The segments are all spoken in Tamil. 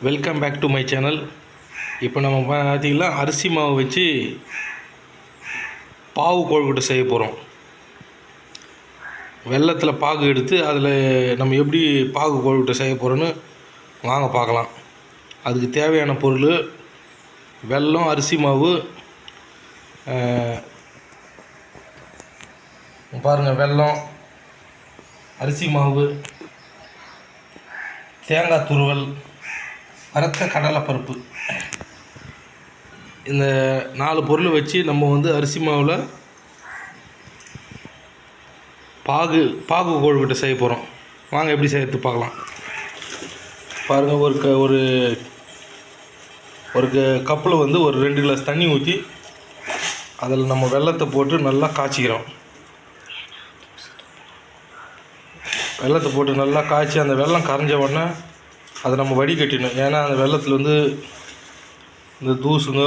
Welcome back to my channel. இப்போ நம்ம பார்த்திங்கன்னா அரிசி மாவு வச்சு பாவு கொழுக்கட்டை செய்ய போகிறோம். வெல்லத்தில் பாகு எடுத்து அதில் நம்ம எப்படி பாகு கொழுக்கட்டை செய்ய போகிறோன்னு வாங்க பார்க்கலாம். அதுக்கு தேவையான பொருள் வெல்லம், அரிசி மாவு, பாருங்கள், வெல்லம், அரிசி மாவு, தேங்காய் துருவல், வறுத்த கடலைப்பருப்பு. இந்த 4 பொருளை வச்சு நம்ம அரிசி மாவில் பாகு கொழுக்கட்டை செய்ய போகிறோம். வாங்க எப்படி செய்யறது பார்க்கலாம். பாருங்கள், ஒரு கப்பில் ஒரு 2 கிளாஸ் தண்ணி ஊற்றி அதில் நம்ம வெல்லத்தை போட்டு நல்லா காய்ச்சிக்கிறோம். வெல்லத்தை போட்டு நல்லா காய்ச்சி அந்த வெல்லம் கரைஞ்ச உடனே அதை நம்ம வடிகட்டிடணும். ஏன்னா அந்த வெல்லத்தில் இந்த தூசுங்க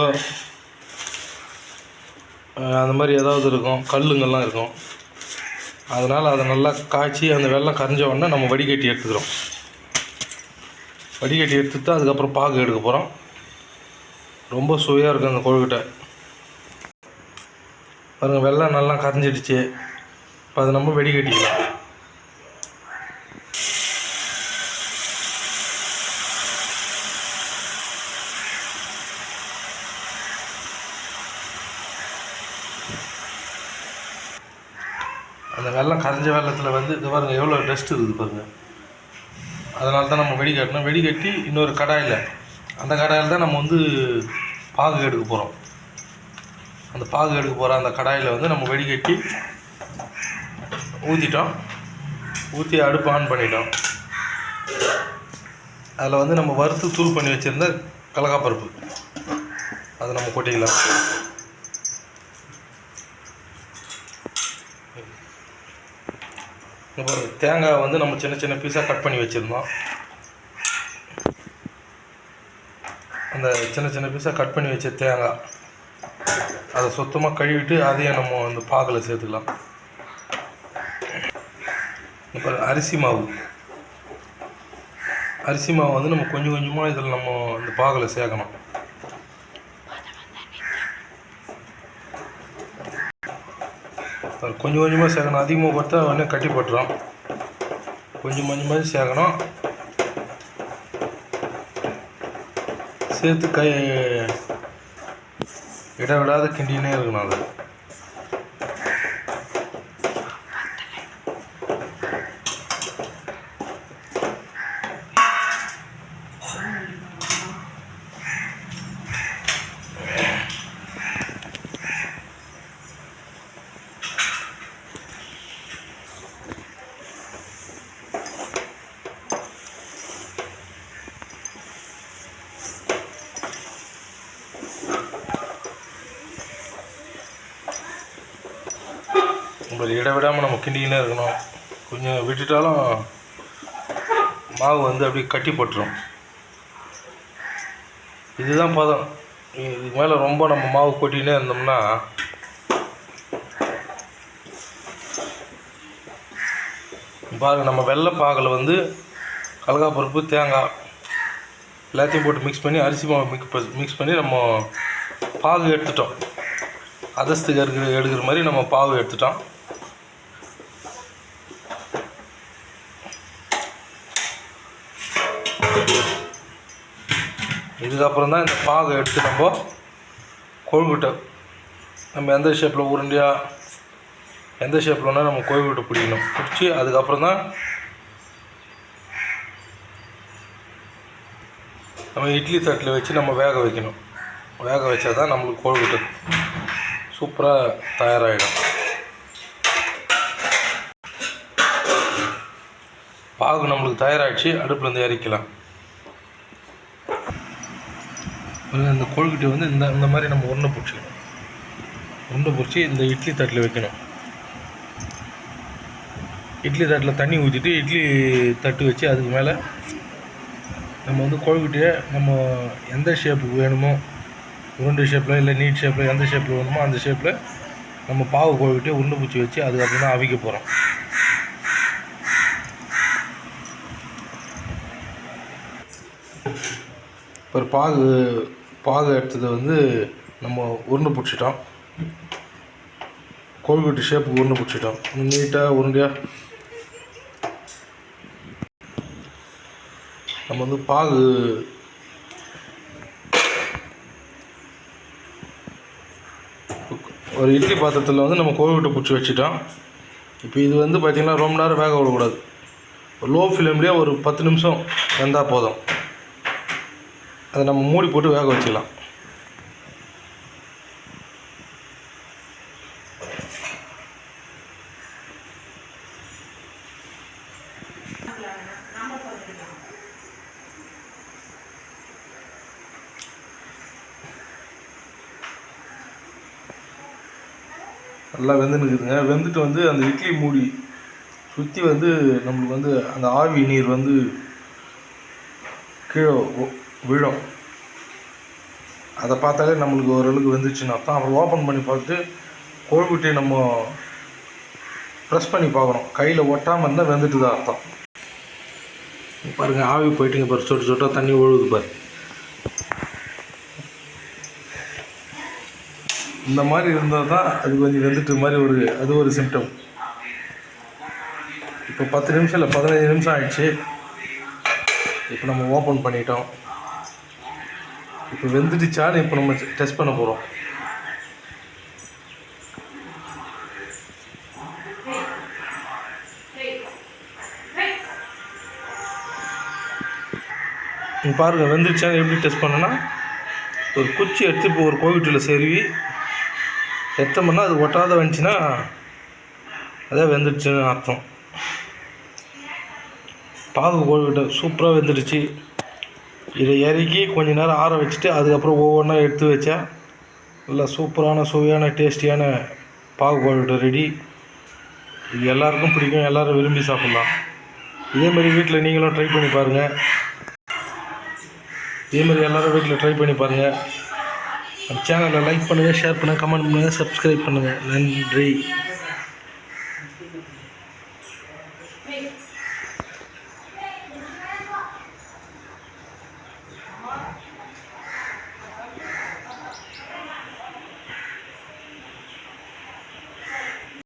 அந்த மாதிரி ஏதாவது இருக்கும், கல்லுங்கள்லாம் இருக்கும். அதனால் அதை நல்லா காய்ச்சி அந்த வெல்லம் கரைஞ்ச உடனே நம்ம வடிகட்டி எடுத்துக்கிறோம். வடிகட்டி எடுத்துட்டு அதுக்கப்புறம் பாகு எடுக்க போகிறோம். ரொம்ப சுவையாக இருக்கும் அந்த கொழுக்கட்டை. பாருங்கள், வெல்லம் நல்லா கரைஞ்சிடுச்சு. இப்போ அதை நம்ம வடிகட்டிக்கலாம். அந்த வெல்லம் கரைஞ்ச வெல்லத்தில் இது பாருங்கள் எவ்வளோ டஸ்ட் இருக்குது பாருங்கள். அதனால தான் நம்ம வெடிகட்டணும். வெடிகட்டி இன்னொரு கடாயில், அந்த கடாயில் தான் நம்ம பாகு எடுக்க போகிறோம். அந்த பாகு எடுக்க போகிற அந்த கடாயில் நம்ம வெடிகட்டி ஊற்றிட்டோம். ஊற்றி அடுப்பு ஆன் பண்ணிட்டோம். அதில் நம்ம வறுத்து தூள் பண்ணி வச்சுருந்த கடலைப்பருப்பு அதை நம்ம கொட்டிக்கலாம். தேங்காய் நம்ம சின்ன சின்ன பீஸாக கட் பண்ணி வச்சுருந்தோம். அந்த சின்ன சின்ன பீஸாக கட் பண்ணி வச்ச தேங்காய் அதை சுத்தமாக கழுவிட்டு அதையும் நம்ம அந்த பாகில் சேர்த்துக்கலாம். இப்போ அரிசி மாவு நம்ம கொஞ்சம் கொஞ்சமாக இதில் நம்ம இந்த பாகில் சேர்க்கணும். கொஞ்சம் கொஞ்சமாக சேர்க்கணும். அதிகமாக பார்த்தா உடனே கட்டி போட்டுரும். கொஞ்சம் கொஞ்சமாக சேர்க்கணும். சேர்த்து விடாத கிண்டினே இருக்கணும். அது விடாமல் நம்ம கிண்டிக்கினே இருக்கணும். கொஞ்சம் விட்டுட்டாலும் மாவு அப்படியே கட்டி போட்டுரும். இதுதான் பதம். இதுக்கு மேலே ரொம்ப நம்ம மாவு கொட்டிக்கினே இருந்தோம்னா பாருங்கள், நம்ம வெள்ளை பாகில் கடலைப்பருப்பு, தேங்காய் எல்லாத்தையும் போட்டு மிக்ஸ் பண்ணி அரிசி மாவு மிக்ஸ் பண்ணி நம்ம பாகு எடுத்துட்டோம். அதஸ்துக்கு எடுக்கிற மாதிரி நம்ம பாகு எடுத்துட்டோம். இதுக்கப்புறம் தான் இந்த பாகை எடுத்து நம்ம கொழுக்கட்டை நம்ம எந்த ஷேப்பில் உருண்டையாக எந்த ஷேப்பில் வேணால் நம்ம கொழுக்கட்டை பிடிக்கணும். பிடிச்சி அதுக்கப்புறம் தான் நம்ம இட்லி தட்டில் வச்சு நம்ம வேக வைக்கணும். வேக வச்சா தான் நம்மளுக்கு கொழுக்கட்டை சூப்பராக தயாராகிடும். பாகு நம்மளுக்கு தயாராகிடுச்சு. அடுப்புலேருந்து இறக்கலாம். அந்த கொழுக்கட்டை இந்த மாதிரி நம்ம உருண்டை பிடிச்சிக்கணும். உருண்டை பிடிச்சி இந்த இட்லி தட்டில் வைக்கணும். இட்லி தட்டில் தண்ணி ஊற்றிட்டு இட்லி தட்டு வச்சு அதுக்கு மேலே நம்ம கொழுக்கட்டையை நம்ம எந்த ஷேப்புக்கு வேணுமோ, உருண்டை ஷேப்பில் இல்லை நீட் ஷேப்பில், எந்த ஷேப்பில் வேணுமோ அந்த ஷேப்பில் நம்ம பாவு கொழுக்கட்டையை உருண்டை பிடிச்சி வச்சு அதுக்கப்புறம் தான் அவிக்க போகிறோம். ஒரு பாகு எடுத்ததை வந்து நம்ம உருண்டை பிடிச்சிட்டோம். கோழிக்குட்டி ஷேப்புக்கு உருண்டை பிடிச்சிட்டோம். நீட்டாக உருண்டையாக நம்ம வந்து பாகு ஒரு இட்லி பாத்திரத்தில் வந்து நம்ம கோழிக்குட்டை பிடிச்சி வச்சுட்டோம். இப்போ இது வந்து பார்த்திங்கன்னா ரொம்ப நேரம் வேக விடக்கூடாது. லோ ஃப்ளேம்லேயே ஒரு 10 நிமிஷம் வெந்தால் போதும். அதை நம்ம மூடி போட்டு வேக வச்சுக்கலாம். நல்லா வெந்துனுக்குதுங்க. வெந்துட்டு வந்து அந்த இட்லி மூடி சுற்றி வந்து நம்மளுக்கு வந்து அந்த ஆவி நீர் வந்து கீழே விழும். அதை பார்த்தாலே நம்மளுக்கு ஓரளவுக்கு வெந்துச்சுன்னு அர்த்தம். அப்புறம் ஓப்பன் பண்ணி பார்த்துட்டு கோழிக்குட்டியை நம்ம ப்ரெஸ் பண்ணி பார்க்கணும். கையில் ஒட்டாமல் இருந்தால் வெந்துட்டு தான் அர்த்தம். பாருங்கள், ஆவி போயிட்டுங்க பாரு, சொட்டு சொட்டாக தண்ணி ஒழுகுது பாரு. இந்த மாதிரி இருந்தால் தான் அது கொஞ்சம் வெந்துட்டு மாதிரி அது ஒரு சிம்டம். இப்போ 10 நிமிஷம் இல்லை 15 நிமிஷம் ஆயிடுச்சு. இப்போ நம்ம ஓப்பன் பண்ணிட்டோம். இப்போ வெந்துடுச்சான்னு இப்போ நம்ம டெஸ்ட் பண்ண போகிறோம். பாருங்கள், வெந்துடுச்சான்னு எப்படி டெஸ்ட் பண்ணோன்னா, ஒரு குச்சி எடுத்து இப்போ ஒரு கோழிக்குட்டியில் செருவி எடுத்தோம்னா அது ஒட்டாத வந்துச்சுன்னா அதான் வெந்துடுச்சுன்னு அர்த்தம். பாகு கோழிக்கிட்ட சூப்பராக வெந்துடுச்சு. இதை இறக்கி கொஞ்சம் நேரம் ஆற வச்சுட்டு அதுக்கப்புறம் ஒவ்வொன்றா எடுத்து வச்சா நல்லா சூப்பரான சுவையான டேஸ்டியான பாகு கோழிக்கிட்ட ரெடி. இது எல்லாருக்கும் பிடிக்கும், எல்லோரும் விரும்பி சாப்பிட்லாம். இதேமாதிரி வீட்டில் நீங்களும் ட்ரை பண்ணி பாருங்கள். இதேமாதிரி எல்லோரும் வீட்டில் ட்ரை பண்ணி பாருங்கள். நம்ம சேனலை லைக் பண்ணுங்கள், ஷேர் பண்ணுங்கள், கமெண்ட் பண்ணுங்கள், சப்ஸ்கிரைப் பண்ணுங்கள். நன்றி.